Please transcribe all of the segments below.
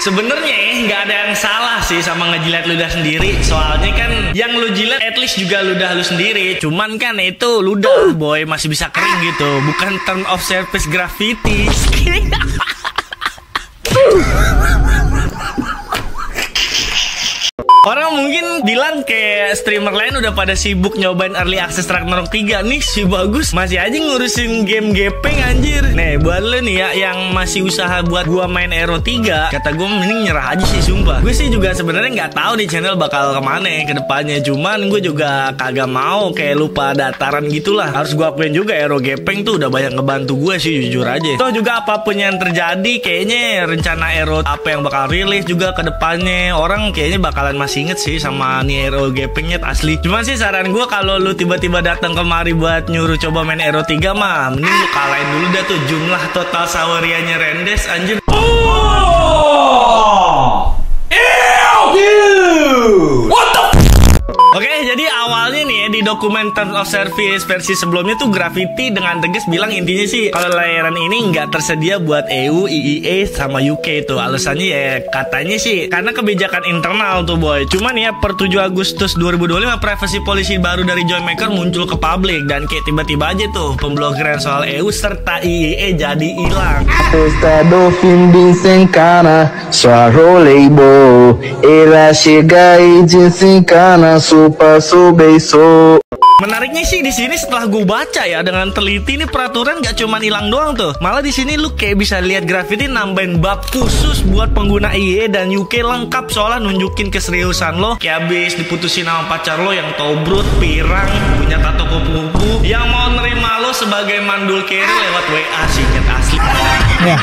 Sebenarnya nggak ada yang salah sih sama ngejilat ludah sendiri. Soalnya kan yang lu jilat at least juga ludah lu sendiri. Cuman kan itu ludah boy masih bisa kering gitu. Bukan term of service graffiti. Orang mungkin bilang kayak streamer lain udah pada sibuk nyobain early access Ragnarok 3. Nih si Bagus masih aja ngurusin game gepeng anjir. Nih buat lu nih ya yang masih usaha buat gua main Hero 3, kata gua mending nyerah aja sih sumpah. Gue sih juga sebenarnya nggak tahu di channel bakal kemana ke depannya. Cuman gue juga kagak mau kayak lupa dataran gitulah. Harus gua akuin juga Hero gepeng tuh udah banyak ngebantu gue sih jujur aja. Toh juga apapun yang terjadi kayaknya rencana Hero apa yang bakal rilis juga ke depannya orang kayaknya bakalan masih inget sih sama nih Hero gepengnya asli. Cuman sih saran gue kalau lu tiba-tiba datang kemari buat nyuruh coba main Hero 3 mah mending lu kalahin dulu dah tuh jumlah total sawarianya Rendes anjir. What the Oke, jadi awalnya nih ya, di dokumen Terms of Service versi sebelumnya tuh Graffiti dengan tegas bilang intinya sih kalau layanan ini nggak tersedia buat EU, EEA sama UK tuh. Alasannya ya katanya sih karena kebijakan internal tuh boy. Cuman ya per 7 Agustus 2025 privacy policy baru dari Joymaker muncul ke publik dan kayak tiba-tiba aja tuh pemblokiran soal EU serta EEA jadi hilang. Testado fim de desencana, sua roleibo, ela chega e desencana, paso beso. Menariknya sih di sini setelah gue baca ya dengan teliti ini peraturan gak cuma hilang doang tuh. Malah di sini lu kayak bisa lihat Graffiti nambahin bab khusus buat pengguna IE dan UK lengkap soalnya nunjukin keseriusan lo. Kayak abis diputusin sama pacar lo yang tobrut, pirang, punya tato kupu-kupu, yang mau nerima lo sebagai mandul carry lewat WA sih asli. Ya.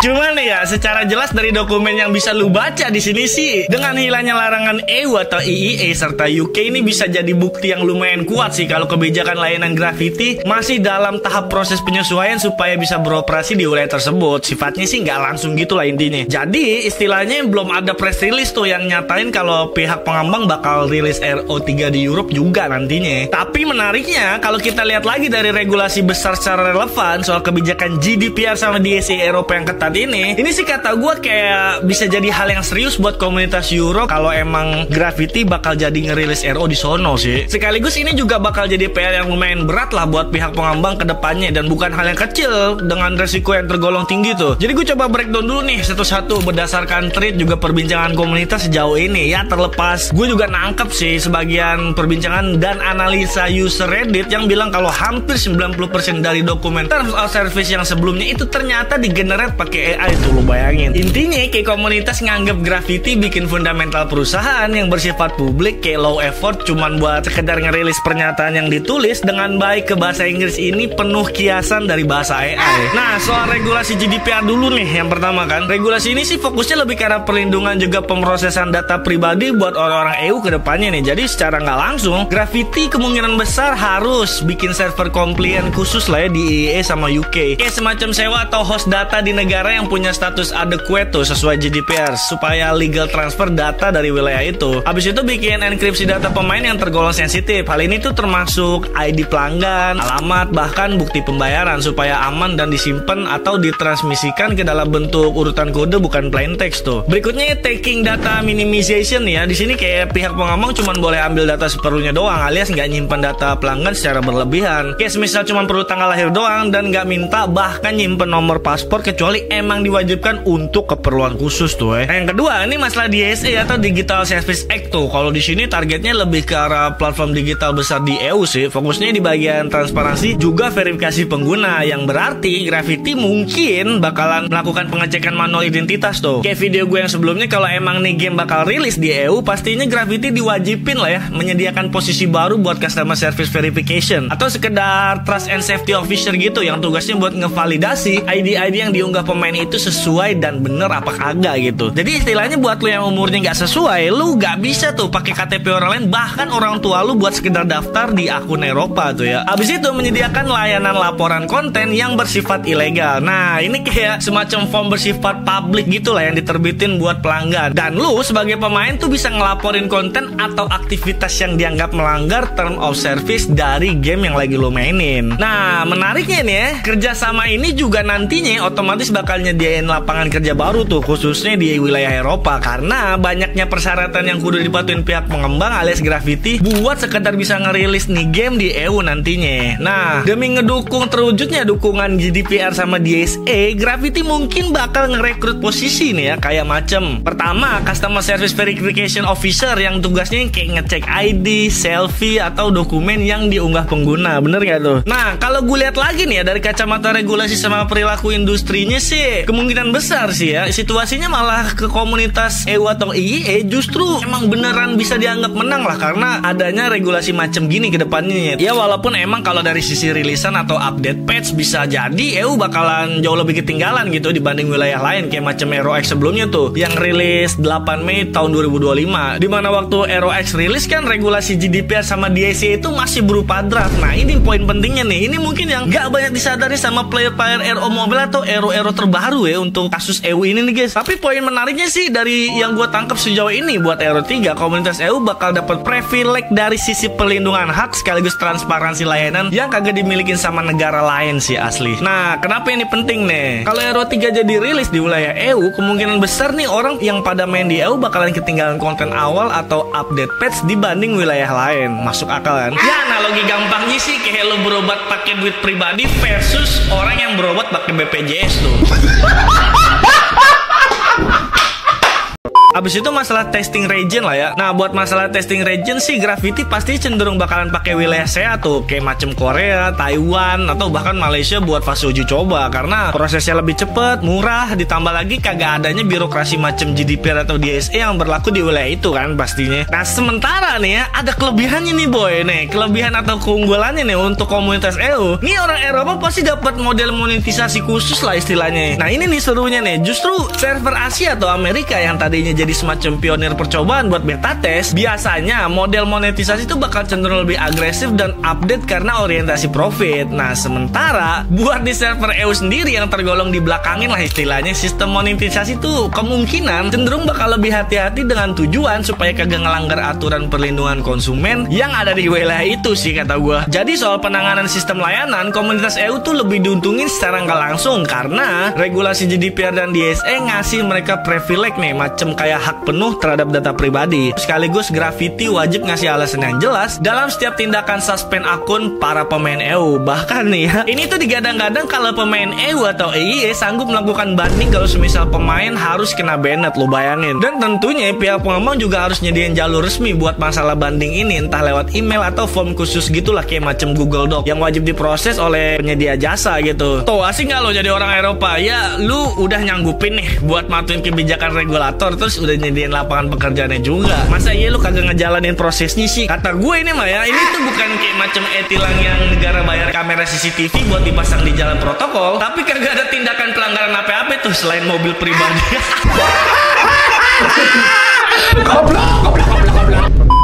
Cuman ya secara jelas dari dokumen yang bisa lu baca di sini sih dengan hilangnya larangan EU atau EEA serta UK ini bisa jadi bukti yang lumayan kuat sih kalau kebijakan layanan Graffiti masih dalam tahap proses penyesuaian supaya bisa beroperasi di wilayah tersebut. Sifatnya sih nggak langsung gitu lah intinya. Jadi istilahnya belum ada press release tuh yang nyatain kalau pihak pengembang bakal rilis RO3 di Europe juga nantinya. Tapi menariknya kalau kita lihat lagi dari regulasi besar secara relevan soal kebijakan GDPR sama DSA Eropa yang ketat ini sih kata gue kayak bisa jadi hal yang serius buat komunitas Europe kalau emang Graffiti bakal jadi ngerilis RO di sono sih. Sekaligus ini juga bakal jadi PR yang lumayan berat lah buat pihak pengembang ke depannya dan bukan hal yang kecil dengan resiko yang tergolong tinggi tuh. Jadi gue coba breakdown dulu nih satu-satu berdasarkan thread juga perbincangan komunitas sejauh ini ya. Terlepas gue juga nangkep sih sebagian perbincangan dan analisa user Reddit yang bilang kalau hampir 90% dari dokumen Terms of Service yang sebelumnya itu ternyata digenerate pakai AI tuh lo bayangin. Intinya kayak komunitas nganggep Graffiti bikin fundamental perusahaan yang bersifat publik kayak low effort cuman buat sekedar ngerilis pernyataan yang ditulis dengan baik ke bahasa Inggris ini penuh kiasan dari bahasa AI. Nah soal regulasi GDPR dulu nih yang pertama kan. Regulasi ini sih fokusnya lebih karena perlindungan juga pemrosesan data pribadi buat orang-orang EU ke depannya nih. Jadi secara nggak langsung Graffiti kemungkinan besar harus bikin server compliant khusus lah ya di EEA sama UK. Kayak semacam sewa atau host data di negara yang punya status adequate tuh sesuai GDPR supaya legal transfer data dari wilayah itu. Habis itu bikin enkripsi data pemain yang tergolong sensitif. Hal ini tuh termasuk ID pelanggan, alamat, bahkan bukti pembayaran supaya aman dan disimpan atau ditransmisikan ke dalam bentuk urutan kode bukan plain text tuh. Berikutnya taking data minimization ya. Di sini kayak pihak pengembang cuma boleh ambil data seperlunya doang alias nggak nyimpan data pelanggan secara berlebihan. Kayak misal cuma perlu tanggal lahir doang dan nggak minta bahkan nyimpen nomor paspor kecuali emang diwajibkan untuk keperluan khusus tuh ya. Yang kedua ini masalah DSA atau Digital Service Act tuh. Kalau di sini targetnya lebih ke arah platform digital besar di EU sih. Fokusnya di bagian transparansi juga verifikasi pengguna yang berarti Graffiti mungkin bakalan melakukan pengecekan manual identitas tuh. Kayak video gue yang sebelumnya kalau emang nih game bakal rilis di EU pastinya Graffiti diwajibin lah ya menyediakan posisi baru buat customer service verification atau sekedar trust and safety officer gitu yang tugasnya buat ngevalidasi ID-ID yang diunggah pemain main itu sesuai dan bener apa kagak gitu. Jadi istilahnya buat lu yang umurnya nggak sesuai, lu nggak bisa tuh pakai KTP orang lain, bahkan orang tua lu buat sekedar daftar di akun Eropa tuh ya. Abis itu menyediakan layanan laporan konten yang bersifat ilegal. Nah ini kayak semacam form bersifat publik gitu lah yang diterbitin buat pelanggan. Dan lu sebagai pemain tuh bisa ngelaporin konten atau aktivitas yang dianggap melanggar term of service dari game yang lagi lu mainin. Nah menariknya nih ya, kerjasama ini juga nantinya otomatis bakal nyediain lapangan kerja baru tuh, khususnya di wilayah Eropa, karena banyaknya persyaratan yang kudu dipatuhin pihak pengembang alias Gravity buat sekedar bisa ngerilis nih game di EU nantinya. Nah demi ngedukung terwujudnya dukungan GDPR sama DSA, Gravity mungkin bakal ngerekrut posisi nih ya, kayak macem pertama Customer Service Verification Officer yang tugasnya kayak ngecek ID, selfie, atau dokumen yang diunggah pengguna. Bener gak tuh? Nah kalau gue lihat lagi nih ya dari kacamata regulasi sama perilaku industrinya sih, kemungkinan besar sih ya situasinya malah ke komunitas EU atau IE justru emang beneran bisa dianggap menang lah, karena adanya regulasi macam gini ke depannya ya. Walaupun emang kalau dari sisi rilisan atau update patch bisa jadi EU bakalan jauh lebih ketinggalan gitu dibanding wilayah lain kayak macam ROX sebelumnya tuh yang rilis 8 Mei tahun 2025, dimana waktu ROX rilis kan regulasi GDPR sama DSA itu masih berupa draft. Nah ini poin pentingnya nih, ini mungkin yang gak banyak disadari sama player-player RO Mobile atau RO terbaru ya untuk kasus EU ini nih guys. Tapi poin menariknya sih dari yang gue tangkap sejauh ini, buat RO 3 komunitas EU bakal dapat privilege dari sisi perlindungan hak sekaligus transparansi layanan yang kagak dimilikin sama negara lain sih asli. Nah kenapa ini penting nih? Kalau RO 3 jadi rilis di wilayah EU, kemungkinan besar nih orang yang pada main di EU bakalan ketinggalan konten awal atau update patch dibanding wilayah lain. Masuk akal kan? Ya analogi gampangnya sih kayak lo berobat pakai duit pribadi versus orang yang berobat pakai BPJS tuh. Abis itu masalah testing region lah ya. Nah buat masalah testing region sih Gravity pasti cenderung bakalan pakai wilayah sehat tuh, kayak macam Korea, Taiwan, atau bahkan Malaysia buat fase uji coba, karena prosesnya lebih cepet, murah, ditambah lagi kagak adanya birokrasi macam GDPR atau DSA yang berlaku di wilayah itu kan pastinya. Nah sementara nih ya ada kelebihannya nih boy nih, kelebihan atau keunggulannya nih untuk komunitas EU. Nih orang Eropa pasti dapat model monetisasi khusus lah istilahnya. Nah ini nih serunya nih, justru server Asia atau Amerika yang tadinya jadi semacam pionir percobaan buat beta test, biasanya model monetisasi itu bakal cenderung lebih agresif dan update karena orientasi profit. Nah sementara buat di server EU sendiri yang tergolong di belakangin lah istilahnya, sistem monetisasi itu kemungkinan cenderung bakal lebih hati-hati dengan tujuan supaya kagak ngelanggar aturan perlindungan konsumen yang ada di wilayah itu sih kata gue. Jadi soal penanganan sistem layanan, komunitas EU tuh lebih diuntungin secara nggak langsung karena regulasi GDPR dan DSA ngasih mereka privilege nih macam kayak hak penuh terhadap data pribadi. Sekaligus Gravity wajib ngasih alasan yang jelas dalam setiap tindakan suspend akun para pemain EU. Bahkan nih ya, ini tuh digadang-gadang kalau pemain EU atau EIE sanggup melakukan banding kalau semisal pemain harus kena banned, lo bayangin. Dan tentunya pihak pengembang juga harus nyediain jalur resmi buat masalah banding ini, entah lewat email atau form khusus gitulah kayak macam Google Doc yang wajib diproses oleh penyedia jasa gitu. Tuh asing gak lo jadi orang Eropa? Ya lu udah nyanggupin nih buat matuin kebijakan regulator, terus udah nyediain lapangan pekerjaannya juga. Masa iya lu kagak ngejalanin prosesnya sih? Kata gue ini mah ya, ini tuh bukan kayak macam e-tilang yang negara bayar kamera CCTV buat dipasang di jalan protokol, tapi kagak ada tindakan pelanggaran apa-apa tuh selain mobil pribadi. Goblok.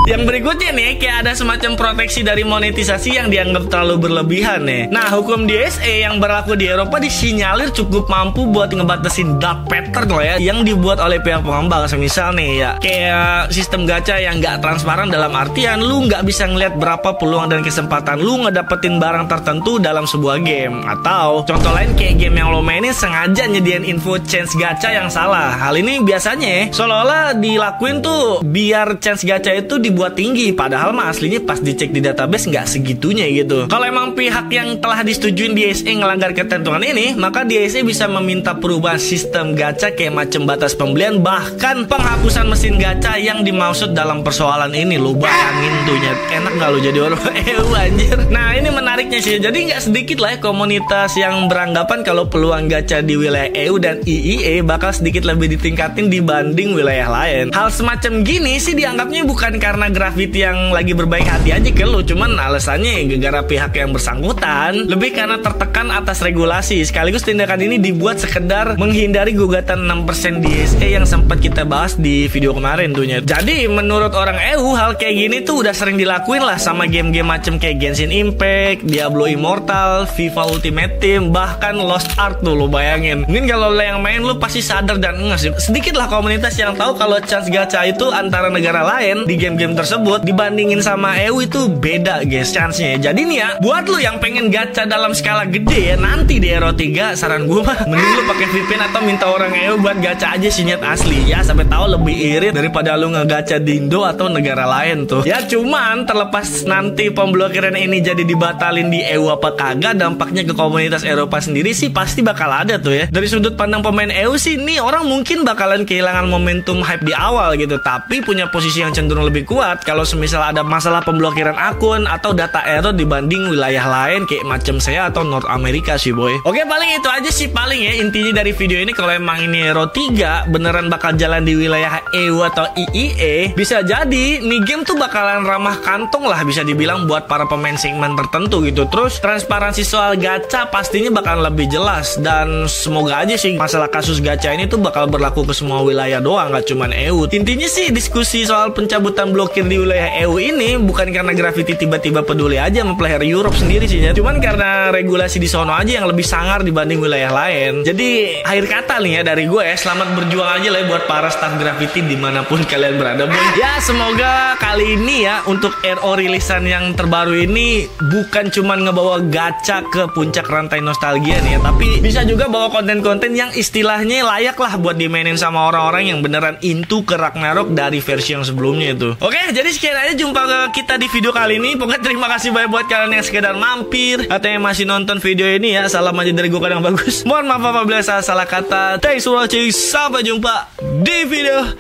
Yang berikutnya nih, kayak ada semacam proteksi dari monetisasi yang dianggap terlalu berlebihan nih. Nah, hukum DSA yang berlaku di Eropa disinyalir cukup mampu buat ngebatasin dark pattern loh ya, yang dibuat oleh pihak pengembang. Semisal nih ya, kayak sistem gacha yang nggak transparan dalam artian lu nggak bisa ngeliat berapa peluang dan kesempatan lu ngedapetin barang tertentu dalam sebuah game. Atau contoh lain kayak game yang lo mainin sengaja nyediain info chance gacha yang salah. Hal ini biasanya seolah-olah dilakuin tuh biar chance gacha itu dibuat tinggi, padahal mah aslinya pas dicek di database nggak segitunya gitu. Kalau emang pihak yang telah disetujuin DSA ngelanggar ketentuan ini, maka DSA bisa meminta perubahan sistem gacha kayak macam batas pembelian, bahkan penghapusan mesin gacha yang dimaksud dalam persoalan ini. Lu bayangin tuh, enak nggak lu jadi orang EU anjir. Nah ini menariknya sih, jadi nggak sedikit lah ya komunitas yang beranggapan kalau peluang gacha di wilayah EU dan IIE bakal sedikit lebih ditingkatin dibanding wilayah lain. Hal semacam gini sih dianggapnya bukan karena Gravity Gravity yang lagi berbaik hati aja ke lu. Cuman alasannya gara-gara pihak yang bersangkutan lebih karena tertekan atas regulasi. Sekaligus tindakan ini dibuat sekedar menghindari gugatan 6% DSE yang sempat kita bahas di video kemarin tuhnya. Jadi menurut orang EU hal kayak gini tuh udah sering dilakuin lah sama game-game macem kayak Genshin Impact, Diablo Immortal, FIFA Ultimate Team, bahkan Lost Ark tuh lo bayangin. Mungkin kalau lo yang main lo pasti sadar dan enggak sih. Sedikit lah komunitas yang tahu kalau chance gacha itu antara negara lain di game-game tersebut dibandingin sama EU itu beda guys chance-nya. Jadi nih ya, buat lo yang pengen gacha dalam skala gede ya nanti di Hero 3, saran gue mah mending lo pakai VPN atau minta orang EU buat gacha aja si nyet asli ya, sampai tahu lebih irit daripada lo ngegacha di Indo atau negara lain tuh. Ya cuman terlepas nanti pemblokiran ini jadi dibatalin di EU apa kagak, dampaknya ke komunitas Eropa sendiri sih pasti bakal ada tuh ya. Dari sudut pandang pemain EU sih nih orang mungkin bakalan kehilangan momentum hype di awal gitu, tapi punya posisi yang cenderung lebih kuat kalau semisal ada masalah pemblokiran akun atau data error dibanding wilayah lain kayak macam saya atau North America sih boy. Oke, paling itu aja sih paling ya intinya dari video ini. Kalau emang ini Hero 3 beneran bakal jalan di wilayah EU atau IIE, bisa jadi nih game tuh bakalan ramah kantong lah bisa dibilang buat para pemain segmen tertentu gitu. Terus transparansi soal gacha pastinya bakal lebih jelas, dan semoga aja sih masalah kasus gacha ini tuh bakal berlaku ke semua wilayah doang, gak cuman EU. Intinya sih diskusi soal pencabutan blokir di wilayah EU ini bukan karena Gravity tiba-tiba peduli aja sama player Europe sendiri sih ya, cuman karena regulasi di sono aja yang lebih sangar dibanding wilayah lain. Jadi akhir kata nih ya dari gue ya, selamat berjuang aja lah ya buat para staff Gravity dimanapun kalian berada boy. Ya semoga kali ini ya untuk RO rilisan yang terbaru ini bukan cuman ngebawa gacha ke puncak rantai nostalgia nih ya, tapi bisa juga bawa konten-konten yang istilahnya layak lah buat dimainin sama orang-orang yang beneran into ke Ragnarok dari versi yang sebelumnya itu. Oke, jadi sekian aja jumpa ke kita di video kali ini. Pokoknya terima kasih banyak buat kalian yang sekedar mampir atau yang masih nonton video ini ya. Salam aja dari gue kadang bagus. Mohon maaf apabila salah kata. Thanks for watching. Sampai jumpa di video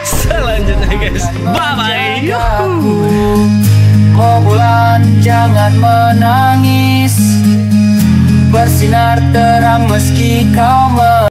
selanjutnya guys. Bye bye. Oh bulan jangan menangis, bersinar terang meski kau